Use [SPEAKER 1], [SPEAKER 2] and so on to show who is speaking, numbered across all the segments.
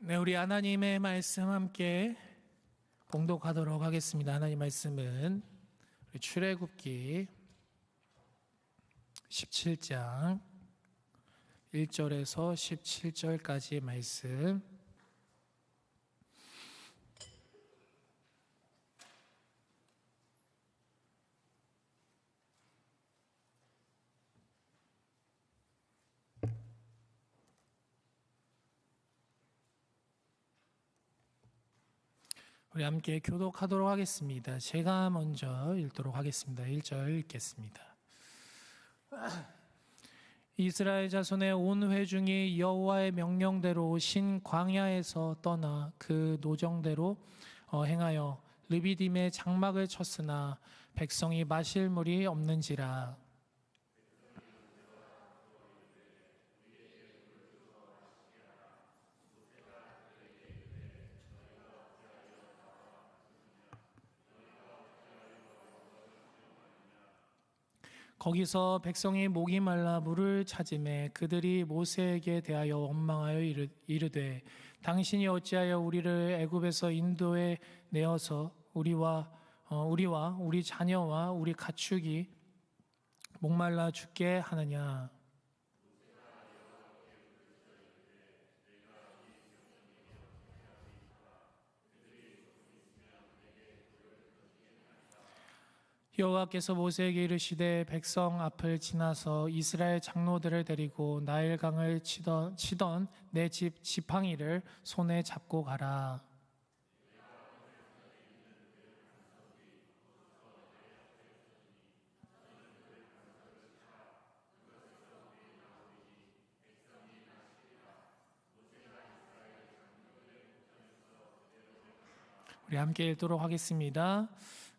[SPEAKER 1] 네, 우리 하나님의 말씀 함께 봉독하도록 하겠습니다. 하나님 말씀은 우리 출애굽기 17장 1절에서 17절까지의 말씀. 우리 함께 교독하도록 하겠습니다. 제가 먼저 읽도록 하겠습니다. 1절 읽겠습니다. 이스라엘 자손의 온 회중이 여호와의 명령대로 신 광야에서 떠나 그 노정대로 행하여 르비딤에 장막을 쳤으나 백성이 마실 물이 없는지라. 거기서 백성이 목이 말라 물을 찾으매 그들이 모세에게 대하여 원망하여 이르되 당신이 어찌하여 우리를 애굽에서 인도해 내어서 우리와 우리 자녀와 우리 가축이 목말라 죽게 하느냐. 여호와께서 모세에게 이르시되 백성 앞을 지나서 이스라엘 장로들을 데리고 나일강을 치던 내 집 지팡이를 손에 잡고 가라. 우리 함께 읽도록 하겠습니다.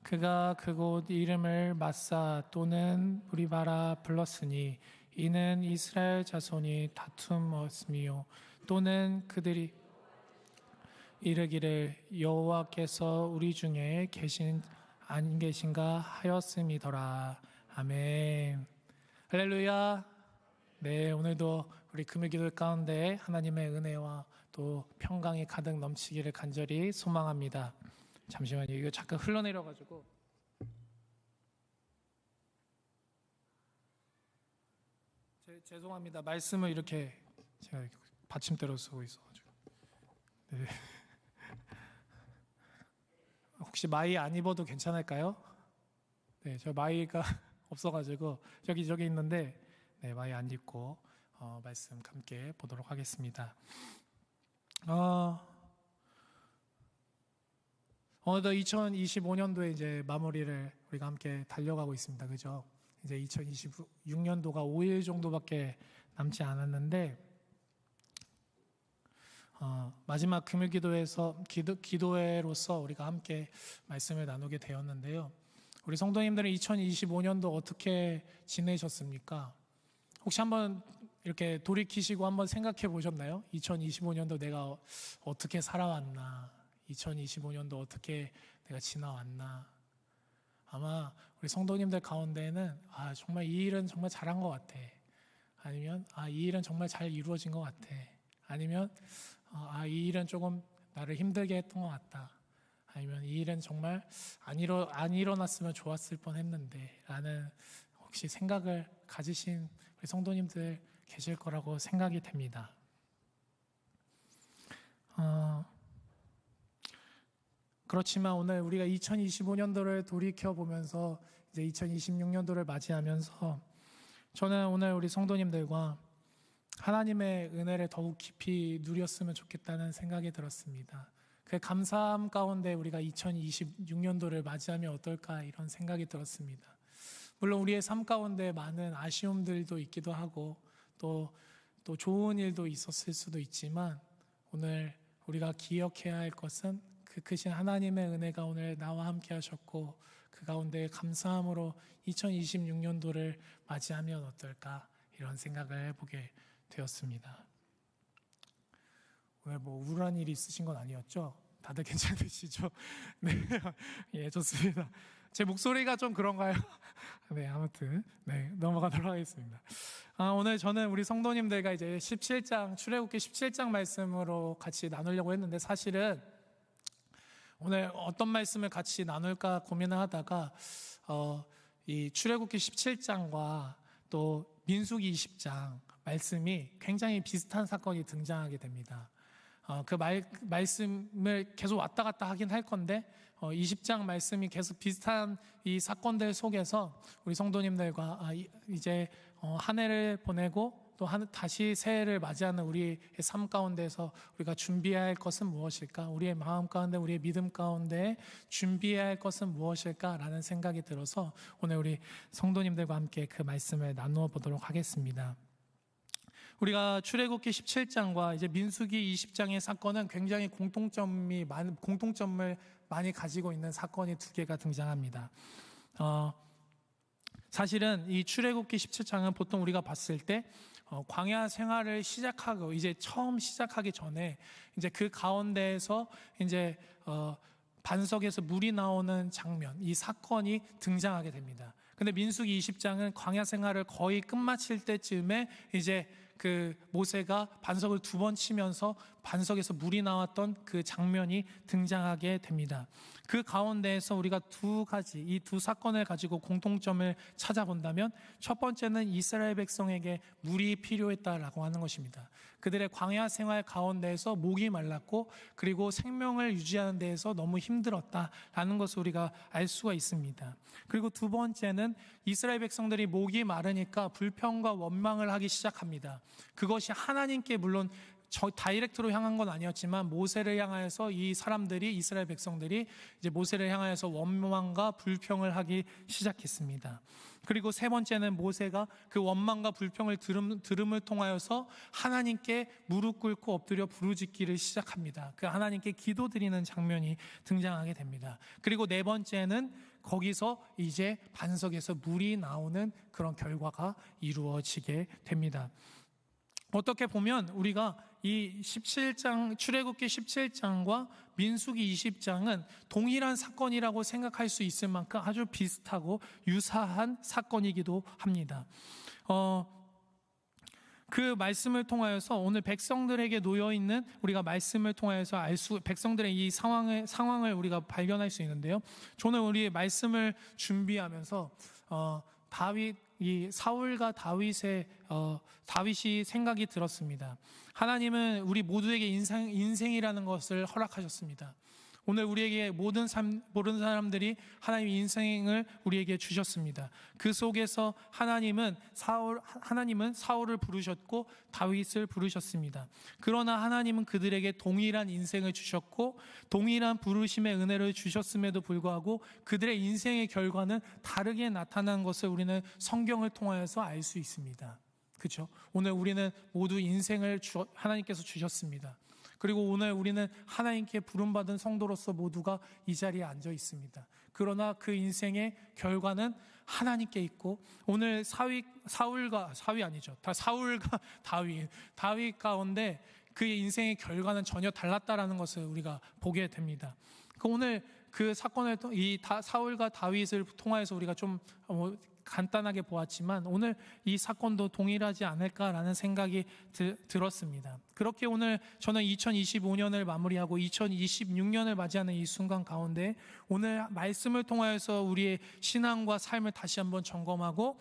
[SPEAKER 1] 그가 그곳 이름을 마사 또는 브리바라 불렀으니 이는 이스라엘 자손이 다툼었으며 또는 그들이 이르기를 여호와께서 우리 중에 안 계신가 하였음이더라. 아멘. 할렐루야. 네, 오늘도 우리 금요기도 가운데 하나님의 은혜와 또 평강이 가득 넘치기를 간절히 소망합니다. 잠시만요. 이거 잠깐 흘러내려가지고. 죄송합니다. 말씀을 이렇게 제가 받침대로 쓰고 있어가지고. 네. 혹시 마이 안 입어도 괜찮을까요? 네, 저 마이가 없어가지고 저기 있는데 네, 마이 안 입고 말씀 함께 보도록 하겠습니다. 어느덧 2025년도에 이제 마무리를 우리가 함께 달려가고 있습니다. 그죠? 이제 2026년도가 5일 정도밖에 남지 않았는데, 마지막 금요 기도회로서 우리가 함께 말씀을 나누게 되었는데요. 우리 성도님들은 2025년도 어떻게 지내셨습니까? 혹시 한번 이렇게 돌이키시고 한번 생각해 보셨나요? 2025년도 내가 어떻게 살아왔나? 2025년도 어떻게 내가 지나왔나? 아마 우리 성도님들 가운데는 정말 이 일은 정말 잘한 것 같아. 아니면 이 일은 정말 잘 이루어진 것 같아. 아니면 이 일은 조금 나를 힘들게 했던 것 같다. 아니면 이 일은 정말 안 일어났으면 좋았을 뻔했는데 라는 혹시 생각을 가지신 우리 성도님들 계실 거라고 생각이 됩니다. 그렇지만 오늘 우리가 2025년도를 돌이켜보면서 이제 2026년도를 맞이하면서 저는 오늘 우리 성도님들과 하나님의 은혜를 더욱 깊이 누렸으면 좋겠다는 생각이 들었습니다. 그 감사함 가운데 우리가 2026년도를 맞이하면 어떨까 이런 생각이 들었습니다. 물론 우리의 삶 가운데 많은 아쉬움들도 있기도 하고 또 좋은 일도 있었을 수도 있지만 오늘 우리가 기억해야 할 것은 그 크신 하나님의 은혜가 오늘 나와 함께 하셨고 그 가운데 감사함으로 2026년도를 맞이하면 어떨까 이런 생각을 해보게 되었습니다. 오늘 뭐 우울한 일이 있으신 건 아니었죠? 다들 괜찮으시죠? 네, 예, 좋습니다. 제 목소리가 좀 그런가요? 네, 아무튼 넘어가도록 하겠습니다. 오늘 저는 우리 성도님들과 이제 17장 출애굽기 17장 말씀으로 같이 나누려고 했는데, 사실은 오늘 어떤 말씀을 같이 나눌까 고민을 하다가 이 출애굽기 17장과 또 민수기 20장 말씀이 굉장히 비슷한 사건이 등장하게 됩니다. 그 말씀을 계속 왔다 갔다 하긴 할 건데 20장 말씀이 계속 비슷한 이 사건들 속에서 우리 성도님들과 이제 한 해를 보내고 또 다시 새해를 맞이하는 우리의 삶 가운데서 우리가 준비해야 할 것은 무엇일까? 우리의 마음 가운데, 우리의 믿음 가운데 준비해야 할 것은 무엇일까라는 생각이 들어서 오늘 우리 성도님들과 함께 그 말씀을 나누어 보도록 하겠습니다. 우리가 출애굽기 17장과 이제 민수기 20장의 사건은 굉장히 공통점을 많이 가지고 있는 사건이 두 개가 등장합니다. 사실은 이 출애굽기 17장은 보통 우리가 봤을 때 광야 생활을 시작하고 이제 처음 시작하기 전에 이제 그 가운데에서 이제 반석에서 물이 나오는 장면, 이 사건이 등장하게 됩니다. 근데 민수기 20장은 광야 생활을 거의 끝마칠 때쯤에 이제 그 모세가 반석을 2번 치면서 반석에서 물이 나왔던 그 장면이 등장하게 됩니다. 그 가운데에서 우리가 이 두 사건을 가지고 공통점을 찾아본다면, 첫 번째는 이스라엘 백성에게 물이 필요했다라고 하는 것입니다. 그들의 광야 생활 가운데에서 목이 말랐고 그리고 생명을 유지하는 데에서 너무 힘들었다라는 것을 우리가 알 수가 있습니다. 그리고 두 번째는 이스라엘 백성들이 목이 마르니까 불평과 원망을 하기 시작합니다. 그것이 하나님께 물론 다이렉트로 향한 건 아니었지만 모세를 향하여서 이스라엘 백성들이 이제 모세를 향하여서 원망과 불평을 하기 시작했습니다. 그리고 세 번째는 모세가 그 원망과 불평을 들음을 통하여서 하나님께 무릎 꿇고 엎드려 부르짖기를 시작합니다. 그 하나님께 기도드리는 장면이 등장하게 됩니다. 그리고 네 번째는 거기서 이제 반석에서 물이 나오는 그런 결과가 이루어지게 됩니다. 어떻게 보면 우리가 이 17장, 출애굽기 17장과 민수기 20장은 동일한 사건이라고 생각할 수 있을 만큼 아주 비슷하고 유사한 사건이기도 합니다. 그 말씀을 통하여서 오늘 백성들에게 놓여 있는, 우리가 말씀을 통하여서 백성들의 이 상황을 우리가 발견할 수 있는데요. 저는 우리의 말씀을 준비하면서 이 사울과 다윗이 생각이 들었습니다. 하나님은 우리 모두에게 인생이라는 것을 허락하셨습니다. 오늘 우리에게 모든 사람들이 하나님의 인생을 우리에게 주셨습니다. 그 속에서 하나님은 사울을 부르셨고 다윗을 부르셨습니다. 그러나 하나님은 그들에게 동일한 인생을 주셨고 동일한 부르심의 은혜를 주셨음에도 불구하고 그들의 인생의 결과는 다르게 나타난 것을 우리는 성경을 통하여서 알 수 있습니다. 그렇죠? 오늘 우리는 모두 인생을 하나님께서 주셨습니다. 그리고 오늘 우리는 하나님께 부름받은 성도로서 모두가 이 자리에 앉아 있습니다. 그러나 그 인생의 결과는 하나님께 있고, 오늘 사울과 다윗 가운데 그의 인생의 결과는 전혀 달랐다라는 것을 우리가 보게 됩니다. 오늘 그 사건을 사울과 다윗을 통하여서 우리가 좀 간단하게 보았지만 오늘 이 사건도 동일하지 않을까라는 생각이 들었습니다. 그렇게 오늘 저는 2025년을 마무리하고 2026년을 맞이하는 이 순간 가운데 오늘 말씀을 통하여서 우리의 신앙과 삶을 다시 한번 점검하고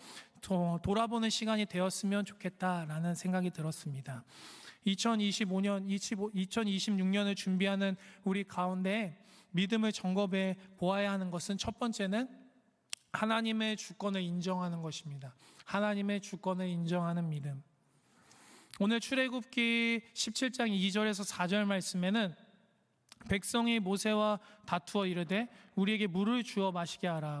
[SPEAKER 1] 돌아보는 시간이 되었으면 좋겠다라는 생각이 들었습니다. 2026년을 준비하는 우리 가운데 믿음을 점검해 보아야 하는 것은, 첫 번째는 하나님의 주권을 인정하는 것입니다. 하나님의 주권을 인정하는 믿음. 오늘 출애굽기 17장 2절에서 4절 말씀에는 백성이 모세와 다투어 이르되 우리에게 물을 주어 마시게 하라.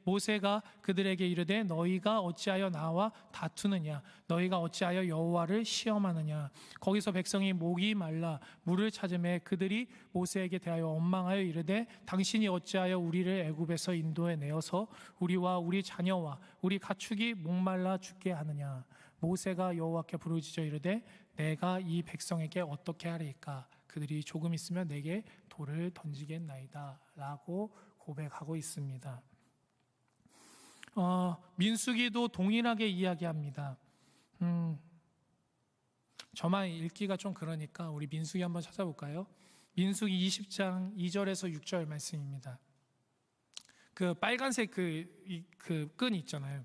[SPEAKER 1] 모세가 그들에게 이르되 너희가 어찌하여 나와 다투느냐? 너희가 어찌하여 여호와를 시험하느냐? 거기서 백성이 목이 말라 물을 찾으매 그들이 모세에게 대하여 원망하여 이르되 당신이 어찌하여 우리를 애굽에서 인도해 내어서 우리와 우리 자녀와 우리 가축이 목말라 죽게 하느냐? 모세가 여호와께 부르짖어 이르되 내가 이 백성에게 어떻게 하리까? 그들이 조금 있으면 내게 돌을 던지겠나이다 라고 고백하고 있습니다. 민수기도 동일하게 이야기합니다. 저만 읽기가 좀 그러니까 우리 민수기 한번 찾아볼까요? 민수기 20장 2절에서 6절 말씀입니다. 그 빨간색 그 끈 있잖아요.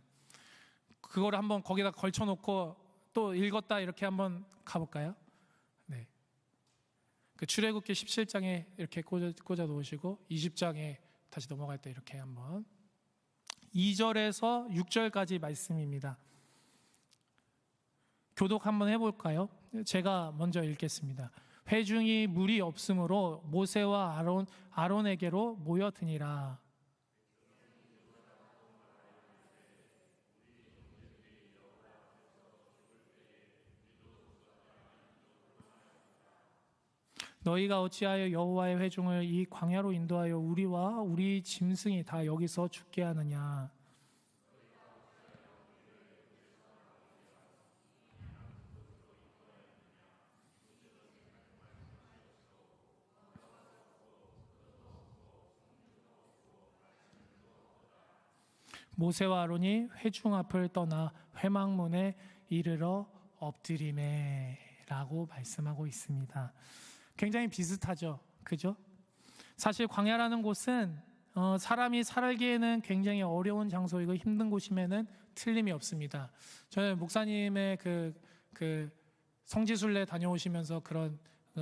[SPEAKER 1] 그거를 한번 거기다 걸쳐놓고 또 읽었다 이렇게 한번 가볼까요? 네. 그 출애굽기 17장에 이렇게 꽂아 놓으시고 20장에 다시 넘어갈 때 이렇게 한번 2절에서 6절까지 말씀입니다. 교독 한번 해볼까요? 제가 먼저 읽겠습니다. 회중이 물이 없으므로 모세와 아론에게로 모여드니라. 너희가 어찌하여 여호와의 회중을 이 광야로 인도하여 우리와 우리 짐승이 다 여기서 죽게 하느냐. 모세와 아론이 회중 앞을 떠나 회막문에 이르러 엎드리매라고 말씀하고 있습니다. 굉장히 비슷하죠, 그죠? 사실 광야라는 곳은 사람이 살기에는 굉장히 어려운 장소이고 힘든 곳임에는 틀림이 없습니다. 저는 목사님의 그 성지순례 다녀오시면서 그런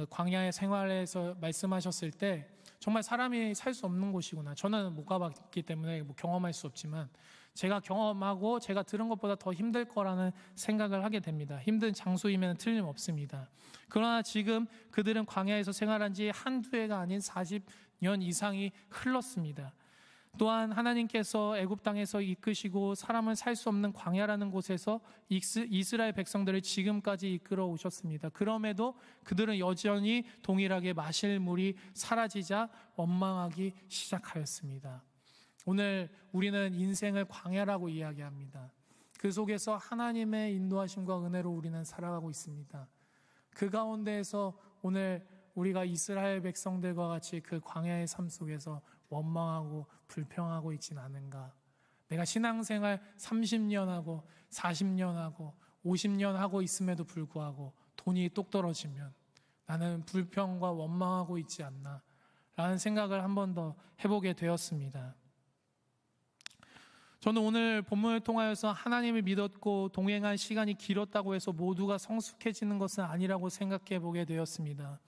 [SPEAKER 1] 광야의 생활에서 말씀하셨을 때 정말 사람이 살 수 없는 곳이구나. 저는 못 가봤기 때문에 경험할 수 없지만 제가 경험하고 제가 들은 것보다 더 힘들 거라는 생각을 하게 됩니다. 힘든 장소이면 틀림없습니다. 그러나 지금 그들은 광야에서 생활한 지 한두 해가 아닌 40년 이상이 흘렀습니다. 또한 하나님께서 애굽 땅에서 이끄시고 사람은 살 수 없는 광야라는 곳에서 이스라엘 백성들을 지금까지 이끌어 오셨습니다. 그럼에도 그들은 여전히 동일하게 마실 물이 사라지자 원망하기 시작하였습니다. 오늘 우리는 인생을 광야라고 이야기합니다. 그 속에서 하나님의 인도하심과 은혜로 우리는 살아가고 있습니다. 그 가운데에서 오늘 우리가 이스라엘 백성들과 같이 그 광야의 삶 속에서 원망하고 불평하고 있진 않은가? 내가 신앙생활 30년 하고 40년 하고 50년 하고 있음에도 불구하고 돈이 똑 떨어지면 나는 불평과 원망하고 있지 않나? 라는 생각을 한 번 더 해보게 되었습니다. 저는 오늘 본문을 통하여서 하나님을 믿었고 동행한 시간이 길었다고 해서 모두가 성숙해지는 것은 아니라고 생각해 보게 되었습니다.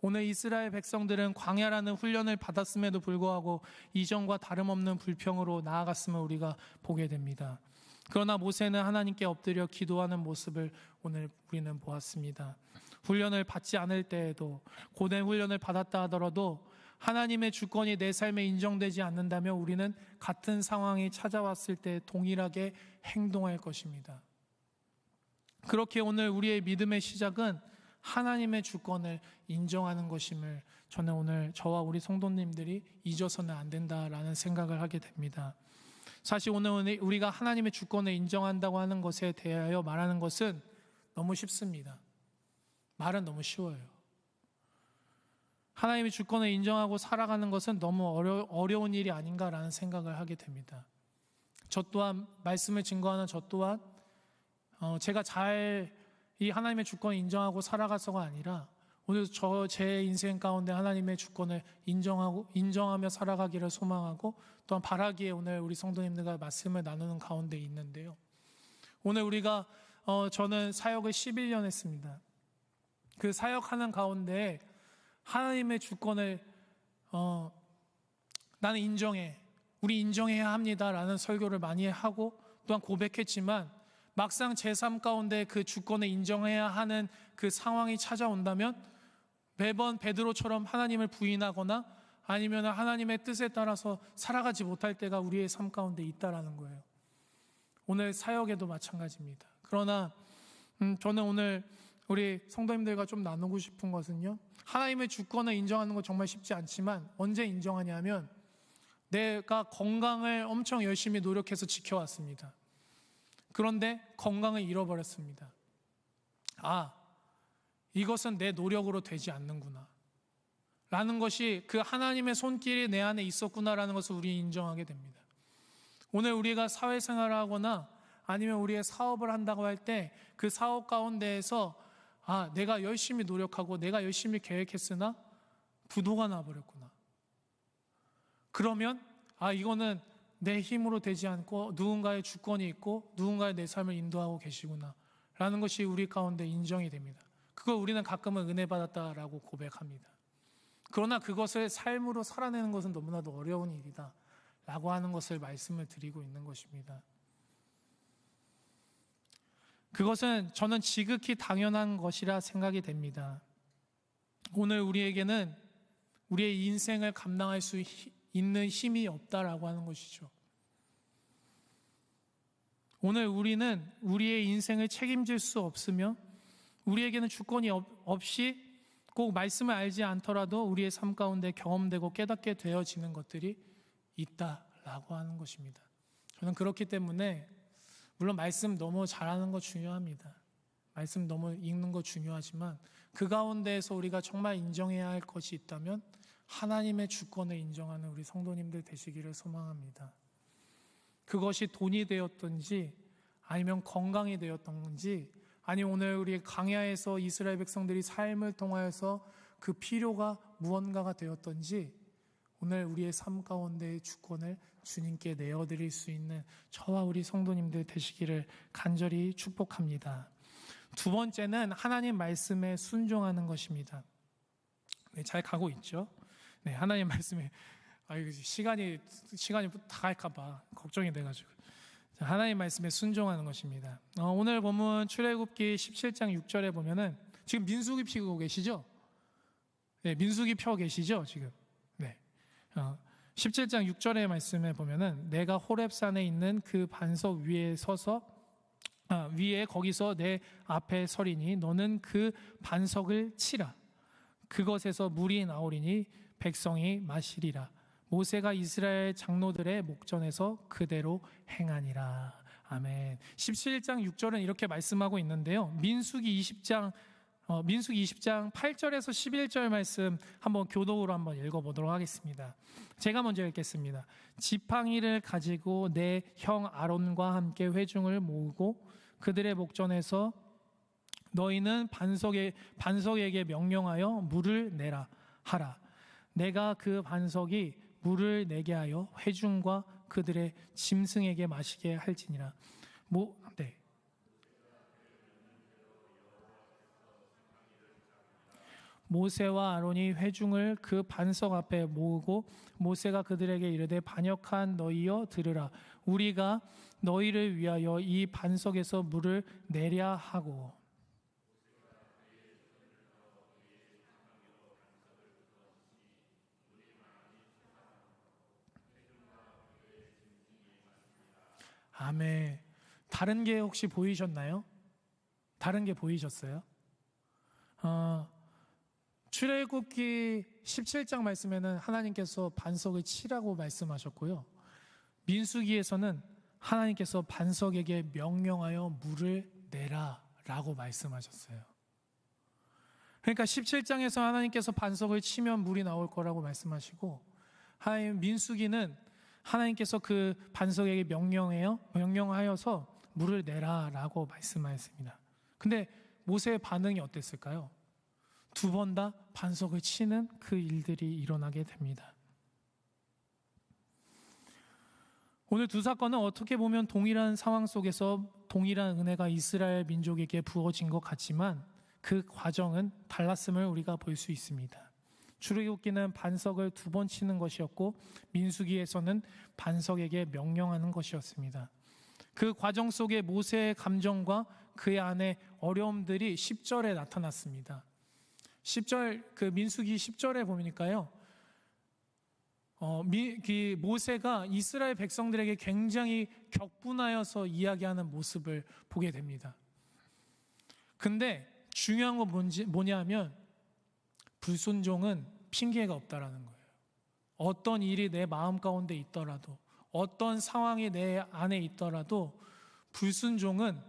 [SPEAKER 1] 오늘 이스라엘 백성들은 광야라는 훈련을 받았음에도 불구하고 이전과 다름없는 불평으로 나아갔음을 우리가 보게 됩니다. 그러나 모세는 하나님께 엎드려 기도하는 모습을 오늘 우리는 보았습니다. 훈련을 받지 않을 때에도 고된 훈련을 받았다 하더라도 하나님의 주권이 내 삶에 인정되지 않는다면 우리는 같은 상황이 찾아왔을 때 동일하게 행동할 것입니다. 그렇게 오늘 우리의 믿음의 시작은 하나님의 주권을 인정하는 것임을 저는 오늘 저와 우리 성도님들이 잊어서는 안 된다라는 생각을 하게 됩니다. 사실 오늘 우리가 하나님의 주권을 인정한다고 하는 것에 대하여 말하는 것은 너무 쉽습니다. 말은 너무 쉬워요. 하나님의 주권을 인정하고 살아가는 것은 너무 어려운 일이 아닌가라는 생각을 하게 됩니다. 저 또한 말씀을 증거하는 저 또한 제가 잘 이 하나님의 주권을 인정하고 살아가서가 아니라 오늘 제 인생 가운데 하나님의 주권을 인정하며 살아가기를 소망하고 또한 바라기에 오늘 우리 성도님들과 말씀을 나누는 가운데 있는데요. 오늘 우리가 저는 사역을 11년 했습니다. 그 사역하는 가운데 하나님의 주권을 나는 인정해, 우리 인정해야 합니다라는 설교를 많이 하고 또한 고백했지만 막상 제 삶 가운데 그 주권을 인정해야 하는 그 상황이 찾아온다면 매번 베드로처럼 하나님을 부인하거나 아니면 하나님의 뜻에 따라서 살아가지 못할 때가 우리의 삶 가운데 있다라는 거예요. 오늘 사역에도 마찬가지입니다. 그러나 저는 오늘 우리 성도님들과 좀 나누고 싶은 것은요, 하나님의 주권을 인정하는 건 정말 쉽지 않지만 언제 인정하냐면 내가 건강을 엄청 열심히 노력해서 지켜왔습니다. 그런데 건강을 잃어버렸습니다. 이것은 내 노력으로 되지 않는구나 라는 것이 그 하나님의 손길이 내 안에 있었구나라는 것을 우리 인정하게 됩니다. 오늘 우리가 사회생활을 하거나 아니면 우리의 사업을 한다고 할 때 그 사업 가운데에서 내가 열심히 노력하고 내가 열심히 계획했으나 부도가 나버렸구나. 그러면 이거는 내 힘으로 되지 않고 누군가의 주권이 있고 누군가의 내 삶을 인도하고 계시구나 라는 것이 우리 가운데 인정이 됩니다. 그걸 우리는 가끔은 은혜 받았다라고 고백합니다. 그러나 그것을 삶으로 살아내는 것은 너무나도 어려운 일이다 라고 하는 것을 말씀을 드리고 있는 것입니다. 그것은 저는 지극히 당연한 것이라 생각이 됩니다. 오늘 우리에게는 우리의 인생을 감당할 수 있는 힘이 없다라고 하는 것이죠. 오늘 우리는 우리의 인생을 책임질 수 없으며 우리에게는 주권이 없이 꼭 말씀을 알지 않더라도 우리의 삶 가운데 경험되고 깨닫게 되어지는 것들이 있다라고 하는 것입니다. 저는 그렇기 때문에 물론 말씀 너무 잘하는 거 중요합니다. 말씀 너무 읽는 거 중요하지만 그 가운데에서 우리가 정말 인정해야 할 것이 있다면 하나님의 주권을 인정하는 우리 성도님들 되시기를 소망합니다. 그것이 돈이 되었든지 아니면 건강이 되었든지 아니면 오늘 우리 광야에서 이스라엘 백성들이 삶을 통하여서 그 필요가 무언가가 되었든지 오늘 우리의 삶 가운데의 주권을 주님께 내어드릴 수 있는 저와 우리 성도님들 되시기를 간절히 축복합니다. 두 번째는 하나님 말씀에 순종하는 것입니다. 네, 잘 가고 있죠? 네, 하나님 말씀에 시간이 다 갈까 봐 걱정이 돼가지고 하나님 말씀에 순종하는 것입니다. 오늘 본문 출애굽기 17장 6절에 보면은 지금 민수기 펴고 계시죠? 네, 민수기 펴 계시죠 지금? 네. 17장 6절의 말씀에 보면은 내가 호렙산에 있는 그 반석 위에 서서 위에 거기서 내 앞에 서리니 너는 그 반석을 치라. 그것에서 물이 나오리니 백성이 마시리라. 모세가 이스라엘 장로들의 목전에서 그대로 행하니라. 아멘. 17장 6절은 이렇게 말씀하고 있는데요. 민수기 20장 8절에서 11절 말씀 한번 교독으로 한번 읽어보도록 하겠습니다. 제가 먼저 읽겠습니다. 지팡이를 가지고 내 형 아론과 함께 회중을 모으고 그들의 목전에서 너희는 반석에게 명령하여 물을 내라 하라. 내가 그 반석이 물을 내게 하여 회중과 그들의 짐승에게 마시게 할지니라. 모세와 아론이 회중을 그 반석 앞에 모으고 모세가 그들에게 이르되 반역한 너희여 들으라. 우리가 너희를 위하여 이 반석에서 물을 내랴 하고 아멘. 다른 게 혹시 보이셨나요? 다른 게 보이셨어요? 출애굽기 17장 말씀에는 하나님께서 반석을 치라고 말씀하셨고요. 민수기에서는 하나님께서 반석에게 명령하여 물을 내라 라고 말씀하셨어요. 그러니까 17장에서 하나님께서 반석을 치면 물이 나올 거라고 말씀하시고 민수기는 하나님께서 그 반석에게 명령하여서 물을 내라 라고 말씀하셨습니다. 근데 모세의 반응이 어땠을까요? 두 번 다 반석을 치는 그 일들이 일어나게 됩니다. 오늘 두 사건은 어떻게 보면 동일한 상황 속에서 동일한 은혜가 이스라엘 민족에게 부어진 것 같지만 그 과정은 달랐음을 우리가 볼 수 있습니다. 출애굽기는 반석을 두 번 치는 것이었고 민수기에서는 반석에게 명령하는 것이었습니다. 그 과정 속에 모세의 감정과 그의 안에 어려움들이 10절에 나타났습니다. 10절 그 민수기 10절에 보니까요. 모세가 이스라엘 백성들에게 굉장히 격분하여서 이야기하는 모습을 보게 됩니다. 근데 중요한 건 뭐냐면 불순종은 핑계가 없다라는 거예요. 어떤 일이 내 마음 가운데 있더라도 어떤 상황이 내 안에 있더라도 불순종은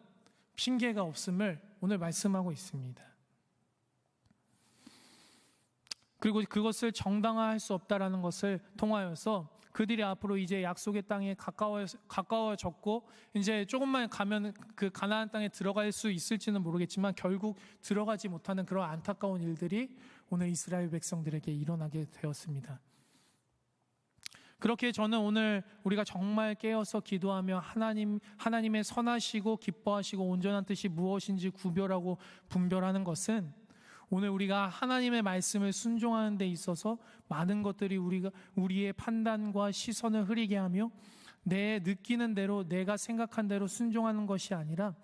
[SPEAKER 1] 핑계가 없음을 오늘 말씀하고 있습니다. 그리고 그것을 정당화할 수 없다라는 것을 통하여서 그들이 앞으로 이제 약속의 땅에 가까워졌고 이제 조금만 가면 그 가나안 땅에 들어갈 수 있을지는 모르겠지만 결국 들어가지 못하는 그런 안타까운 일들이 오늘 이스라엘 백성들에게 일어나게 되었습니다. 그렇게 저는 오늘 우리가 정말 깨어서 기도하며 하나님의 선하시고 기뻐하시고 온전한 뜻이 무엇인지 구별하고 분별하는 것은 오늘 우리가 하나님의 말씀을 순종하는 데 있어서 많은 것들이 우리의 판단과 시선을 흐리게 하며 내 느끼는 대로 내가 생각한 대로 순종하는 것이 아니라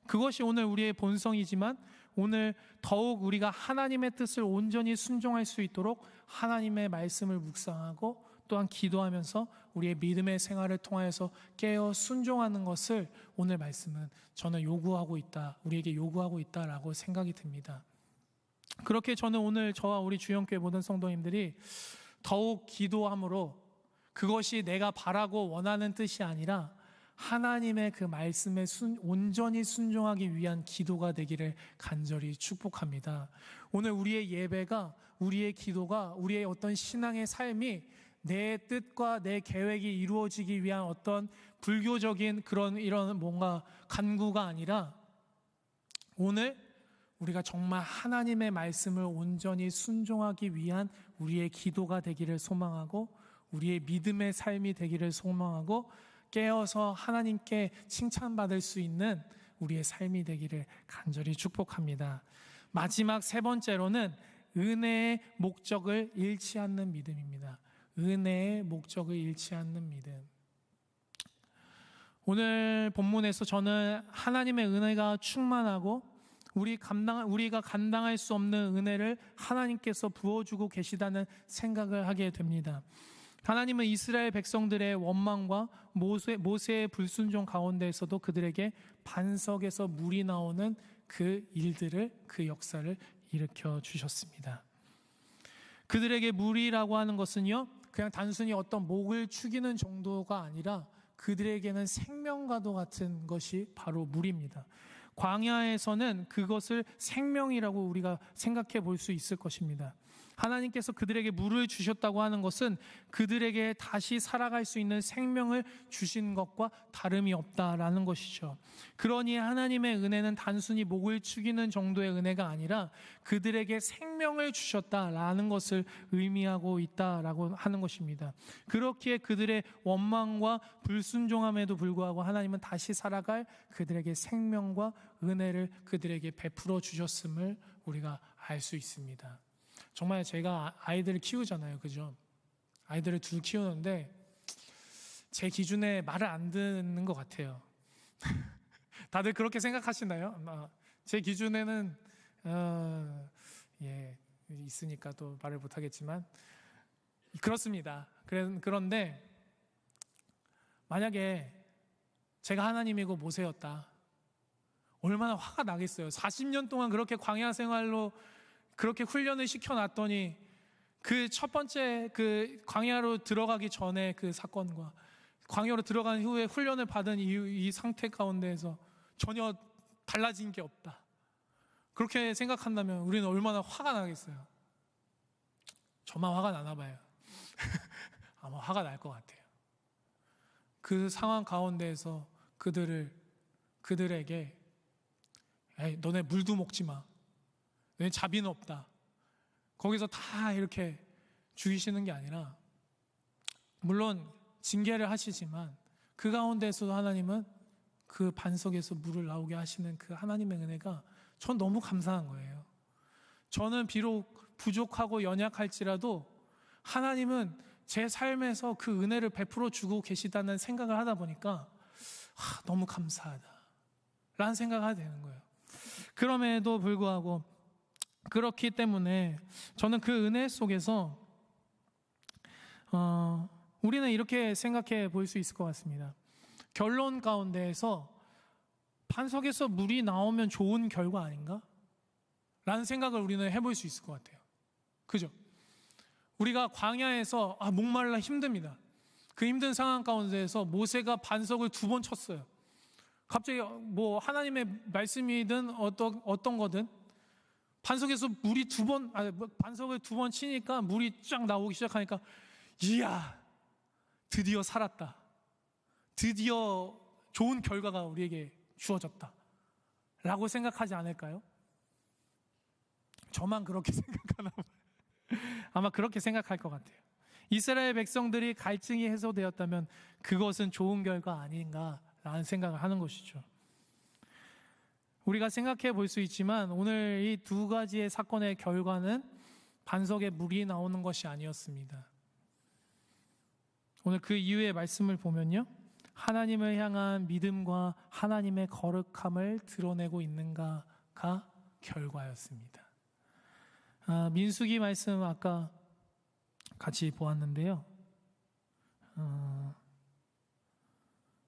[SPEAKER 1] 그것이 오늘 우리의 본성이지만 오늘 더욱 우리가 하나님의 뜻을 온전히 순종할 수 있도록 하나님의 말씀을 묵상하고 또한 기도하면서 우리의 믿음의 생활을 통하여서 깨어 순종하는 것을 오늘 말씀은 저는 우리에게 요구하고 있다라고 생각이 듭니다. 그렇게 저는 오늘 저와 우리 주영교회 모든 성도님들이 더욱 기도함으로 그것이 내가 바라고 원하는 뜻이 아니라 하나님의 그 말씀에 온전히 순종하기 위한 기도가 되기를 간절히 축복합니다. 오늘 우리의 예배가, 우리의 기도가, 우리의 어떤 신앙의 삶이 내 뜻과 내 계획이 이루어지기 위한 어떤 불교적인 이런 뭔가 간구가 아니라 오늘 우리가 정말 하나님의 말씀을 온전히 순종하기 위한 우리의 기도가 되기를 소망하고 우리의 믿음의 삶이 되기를 소망하고 깨어서 하나님께 칭찬받을 수 있는 우리의 삶이 되기를 간절히 축복합니다. 마지막 세 번째로는 은혜의 목적을 잃지 않는 믿음입니다. 은혜의 목적을 잃지 않는 믿음. 오늘 본문에서 저는 하나님의 은혜가 충만하고 우리가 감당할 수 없는 은혜를 하나님께서 부어주고 계시다는 생각을 하게 됩니다. 하나님은 이스라엘 백성들의 원망과 모세의 불순종 가운데에서도 그들에게 반석에서 물이 나오는 그 역사를 일으켜 주셨습니다. 그들에게 물이라고 하는 것은요, 그냥 단순히 어떤 목을 축이는 정도가 아니라 그들에게는 생명과도 같은 것이 바로 물입니다. 광야에서는 그것을 생명이라고 우리가 생각해 볼 수 있을 것입니다. 하나님께서 그들에게 물을 주셨다고 하는 것은 그들에게 다시 살아갈 수 있는 생명을 주신 것과 다름이 없다라는 것이죠. 그러니 하나님의 은혜는 단순히 목을 축이는 정도의 은혜가 아니라 그들에게 생명을 주셨다라는 것을 의미하고 있다라고 하는 것입니다. 그렇기에 그들의 원망과 불순종함에도 불구하고 하나님은 다시 살아갈 그들에게 생명과 은혜를 그들에게 베풀어 주셨음을 우리가 알 수 있습니다. 정말 제가 아이들을 키우잖아요, 그죠? 아이들을 둘 키우는데 제 기준에 말을 안 듣는 것 같아요. 다들 그렇게 생각하시나요? 제 기준에는 있으니까 또 말을 못하겠지만 그렇습니다. 그런데 만약에 제가 하나님이고 모세였다, 얼마나 화가 나겠어요. 40년 동안 그렇게 광야 생활로 그렇게 훈련을 시켜놨더니 그 첫 번째 그 광야로 들어가기 전에 그 사건과 광야로 들어간 후에 훈련을 받은 이 상태 가운데에서 전혀 달라진 게 없다, 그렇게 생각한다면 우리는 얼마나 화가 나겠어요. 저만 화가 나나 봐요. 아마 화가 날 것 같아요. 그 상황 가운데에서 그들에게 에이, 너네 물도 먹지 마, 왜 자비는 없다, 거기서 다 이렇게 죽이시는 게 아니라, 물론 징계를 하시지만 그 가운데서도 하나님은 그 반석에서 물을 나오게 하시는 그 하나님의 은혜가 전 너무 감사한 거예요. 저는 비록 부족하고 연약할지라도 하나님은 제 삶에서 그 은혜를 베풀어 주고 계시다는 생각을 하다 보니까 너무 감사하다 라는 생각을 하게 되는 거예요. 그럼에도 불구하고 그렇기 때문에 저는 그 은혜 속에서 우리는 이렇게 생각해 볼 수 있을 것 같습니다. 결론 가운데에서 반석에서 물이 나오면 좋은 결과 아닌가? 라는 생각을 우리는 해볼 수 있을 것 같아요. 그죠? 우리가 광야에서 목말라 힘듭니다. 그 힘든 상황 가운데에서 모세가 반석을 2번 쳤어요. 갑자기 뭐 하나님의 말씀이든 어떤 거든 반석에서 물이 반석을 2번 치니까 물이 쫙 나오기 시작하니까 이야, 드디어 살았다. 드디어 좋은 결과가 우리에게 주어졌다. 라고 생각하지 않을까요? 저만 그렇게 생각하나 봐요. 아마 그렇게 생각할 것 같아요. 이스라엘 백성들이 갈증이 해소되었다면 그것은 좋은 결과 아닌가라는 생각을 하는 것이죠. 우리가 생각해 볼 수 있지만 오늘 이 두 가지의 사건의 결과는 반석에 물이 나오는 것이 아니었습니다. 오늘 그 이후의 말씀을 보면요, 하나님을 향한 믿음과 하나님의 거룩함을 드러내고 있는가가 결과였습니다. 민수기 말씀 아까 같이 보았는데요.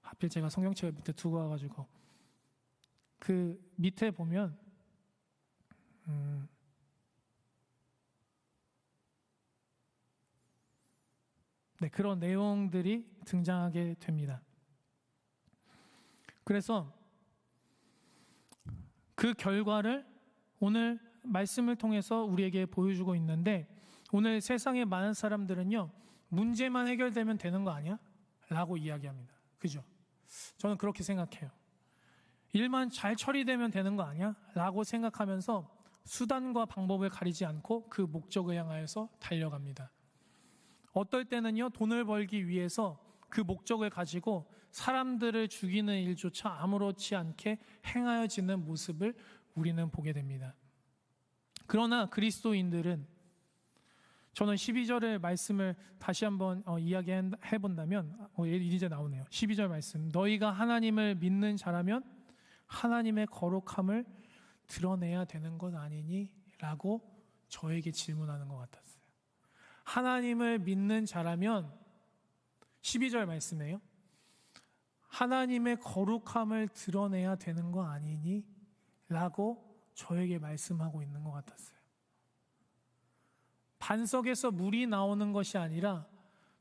[SPEAKER 1] 하필 제가 성경책을 밑에 두고 와가지고 그 밑에 보면 네, 그런 내용들이 등장하게 됩니다. 그래서 그 결과를 오늘 말씀을 통해서 우리에게 보여주고 있는데, 오늘 세상의 많은 사람들은요, 문제만 해결되면 되는 거 아니야? 라고 이야기합니다. 그죠? 저는 그렇게 생각해요. 일만 잘 처리되면 되는 거 아니야? 라고 생각하면서 수단과 방법을 가리지 않고 그 목적을 향하여서 달려갑니다. 어떨 때는요, 돈을 벌기 위해서 그 목적을 가지고 사람들을 죽이는 일조차 아무렇지 않게 행하여지는 모습을 우리는 보게 됩니다. 그러나 그리스도인들은, 저는 12절의 말씀을 다시 한번 이야기해 본다면 이제 나오네요. 12절 말씀, 너희가 하나님을 믿는 자라면 하나님의 거룩함을 드러내야 되는 것 아니니? 라고 저에게 질문하는 것 같았어요. 하나님을 믿는 자라면, 12절 말씀이에요, 하나님의 거룩함을 드러내야 되는 거 아니니? 라고 저에게 말씀하고 있는 것 같았어요. 반석에서 물이 나오는 것이 아니라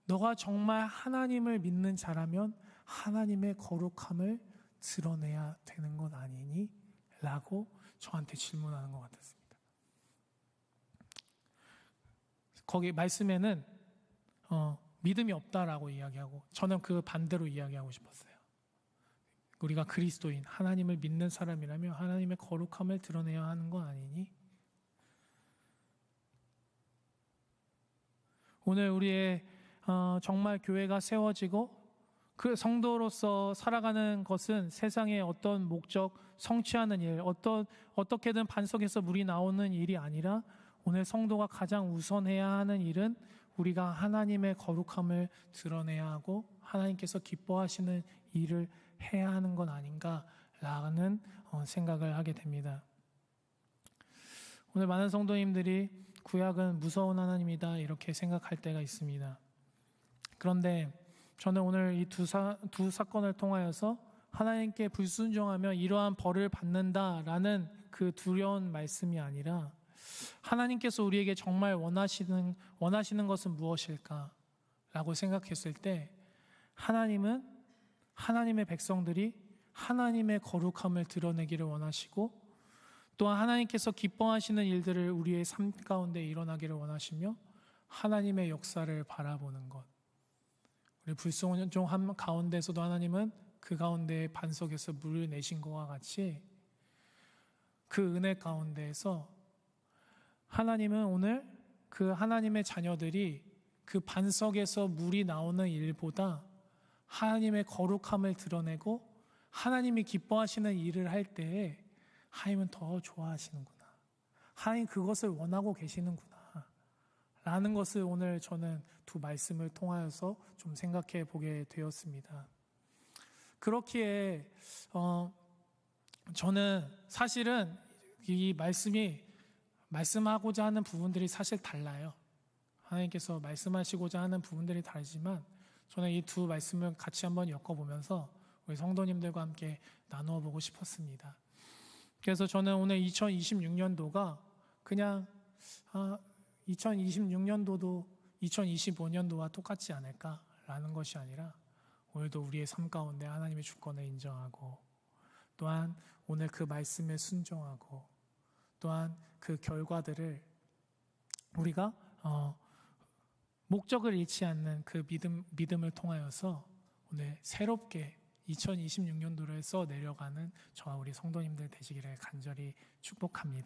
[SPEAKER 1] 너가 정말 하나님을 믿는 자라면 하나님의 거룩함을 드러내야 되는 것 아니니? 라고 저한테 질문하는 것 같았습니다. 거기 말씀에는 믿음이 없다라고 이야기하고, 저는 그 반대로 이야기하고 싶었어요. 우리가 그리스도인, 하나님을 믿는 사람이라면 하나님의 거룩함을 드러내야 하는 건 아니니? 오늘 우리의 정말 교회가 세워지고 그 성도로서 살아가는 것은 세상의 어떤 목적, 성취하는 일, 어떻게든 반석에서 물이 나오는 일이 아니라, 오늘 성도가 가장 우선해야 하는 일은 우리가 하나님의 거룩함을 드러내야 하고 하나님께서 기뻐하시는 일을 해야 하는 건 아닌가라는 생각을 하게 됩니다. 오늘 많은 성도님들이 구약은 무서운 하나님이다 이렇게 생각할 때가 있습니다. 그런데 저는 오늘 이 두 사건을 통하여서 하나님께 불순종하며 이러한 벌을 받는다라는 그 두려운 말씀이 아니라, 하나님께서 우리에게 정말 원하시는 것은 무엇일까? 라고 생각했을 때, 하나님은 하나님의 백성들이 하나님의 거룩함을 드러내기를 원하시고, 또한 하나님께서 기뻐하시는 일들을 우리의 삶 가운데 일어나기를 원하시며 하나님의 역사를 바라보는 것, 우리 불순종함 가운데서도 하나님은 그 가운데 반석에서 물을 내신 것과 같이 그 은혜 가운데에서 하나님은 오늘 그 하나님의 자녀들이 그 반석에서 물이 나오는 일보다 하나님의 거룩함을 드러내고 하나님이 기뻐하시는 일을 할 때에 하나님은 더 좋아하시는구나, 하나님 그것을 원하고 계시는구나 라는 것을 오늘 저는 두 말씀을 통하여서 좀 생각해 보게 되었습니다. 그렇기에 저는 사실은 이 말씀이 말씀하고자 하는 부분들이 사실 달라요. 하나님께서 말씀하시고자 하는 부분들이 다르지만 저는 이 두 말씀을 같이 한번 엮어보면서 우리 성도님들과 함께 나누어 보고 싶었습니다. 그래서 저는 오늘 2026년도가 그냥 2026년도도 2025년도와 똑같지 않을까라는 것이 아니라, 오늘도 우리의 삶 가운데 하나님의 주권을 인정하고, 또한 오늘 그 말씀에 순종하고, 또한 그 결과들을 우리가 목적을 잃지 않는 그 믿음을 통하여서 오늘 새롭게 2026년도를 써 내려가는 저와 우리 성도님들 되시기를 간절히 축복합니다.